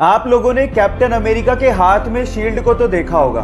आप लोगों ने कैप्टन अमेरिका के हाथ में शील्ड को तो देखा होगा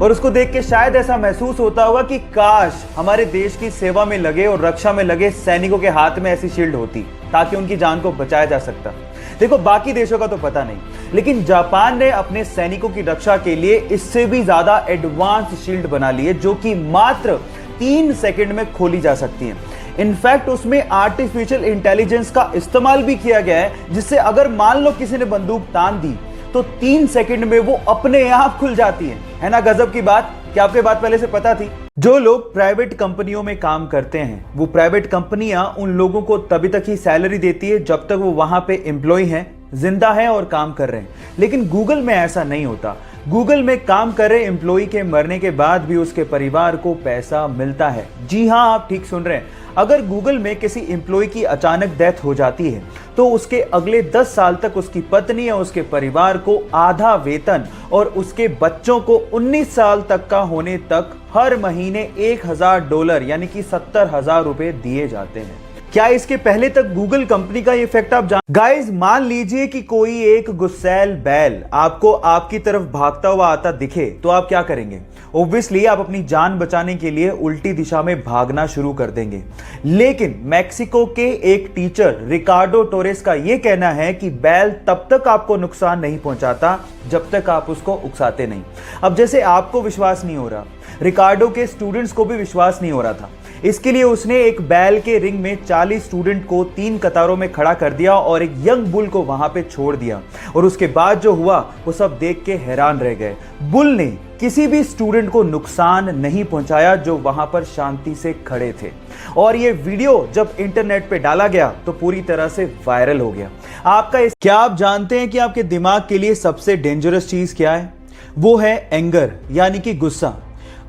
और उसको देख के शायद ऐसा महसूस होता होगा कि काश हमारे देश की सेवा में लगे और रक्षा में लगे सैनिकों के हाथ में ऐसी शील्ड होती ताकि उनकी जान को बचाया जा सकता। देखो, बाकी देशों का तो पता नहीं, लेकिन जापान ने अपने सैनिकों की रक्षा के लिए इससे भी ज्यादा एडवांस शील्ड बना ली है जो कि मात्र 3 सेकंड में खोली जा सकती है। इनफैक्ट उसमें आर्टिफिशियल इंटेलिजेंस का इस्तेमाल भी किया गया है, जिससे अगर मान लो किसी ने बंदूक तान दी तो 3 सेकंड में वो अपने आप खुल जाती है ना गजब की बात। क्या आपको बात पहले से पता थी? जो लोग प्राइवेट कंपनियों में काम करते हैं, वो प्राइवेट कंपनियां उन लोगों को तभी तक ही सैलरी देती है जब तक वो वहां पे एम्प्लॉय हैं, जिंदा हैं और काम कर रहे हैं। लेकिन गूगल में ऐसा नहीं होता। गूगल में काम कर रहे एम्प्लॉय के मरने के बाद भी उसके परिवार को पैसा मिलता है। जी हां, आप ठीक सुन रहे हैं। अगर गूगल में किसी एम्प्लॉय की अचानक डेथ हो जाती है तो उसके अगले 10 साल तक उसकी पत्नी या उसके परिवार को आधा वेतन और उसके बच्चों को 19 साल तक का होने तक हर महीने $1000 यानी कि 70,000 रुपए दिए जाते हैं। क्या इसके पहले तक गूगल कंपनी का ये फैक्ट आप जान? गाइस, मान लीजिए कि कोई एक गुस्सैल बैल आपको आपकी तरफ भागता हुआ आता दिखे तो आप क्या करेंगे? ऑब्वियसली आप अपनी जान बचाने के लिए उल्टी दिशा में भागना शुरू कर देंगे। लेकिन मैक्सिको के एक टीचर रिकार्डो टोरेस का यह कहना है कि बैल तब तक आपको नुकसान नहीं पहुंचाता जब तक आप उसको उकसाते नहीं। अब जैसे आपको विश्वास नहीं हो रहा, रिकार्डो के स्टूडेंट्स को भी विश्वास नहीं हो रहा था। इसके लिए उसने एक बैल के रिंग में 40 स्टूडेंट को 3 कतारों में खड़ा कर दिया और एक यंग बुल को वहां पे छोड़ दिया। और उसके बाद जो हुआ वो सब देख के हैरान रह गए। बुल ने किसी भी स्टूडेंट को नुकसान नहीं पहुंचाया जो वहां पर शांति से खड़े थे। और ये वीडियो जब इंटरनेट पे डाला गया तो पूरी तरह से वायरल हो गया। क्या आप जानते हैं कि आपके दिमाग के लिए सबसे डेंजरस चीज क्या है? वो है एंगर, यानी कि गुस्सा।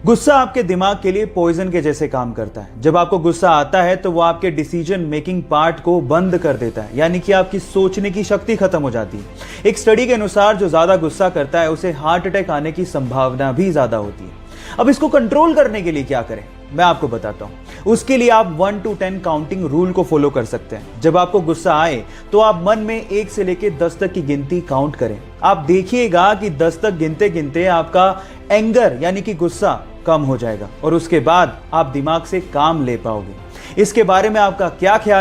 गुस्सा आपके दिमाग के लिए पॉइजन के जैसे काम करता है। जब आपको गुस्सा आता है तो वो आपके डिसीजन मेकिंग पार्ट को बंद कर देता है, यानी कि आपकी सोचने की शक्ति खत्म हो जाती है। एक स्टडी के अनुसार जो ज्यादा गुस्सा करता है उसे हार्ट अटैक आने की संभावना भी ज्यादा होती है। अब इसको कंट्रोल करने के लिए क्या करें, मैं आपको बताता हूं। उसके लिए आप 1 to 10 काउंटिंग रूल को फॉलो कर सकते हैं। जब आपको गुस्सा आए तो आप मन में 1 से लेकर 10 तक की गिनती काउंट करें। आप देखिएगा कि 10 तक गिनते गिनते आपका एंगर यानी कि गुस्सा कम हो जाएगा और उसके बाद आप दिमाग से काम ले पाओगे। इसके बारे में आपका क्या ख्याल?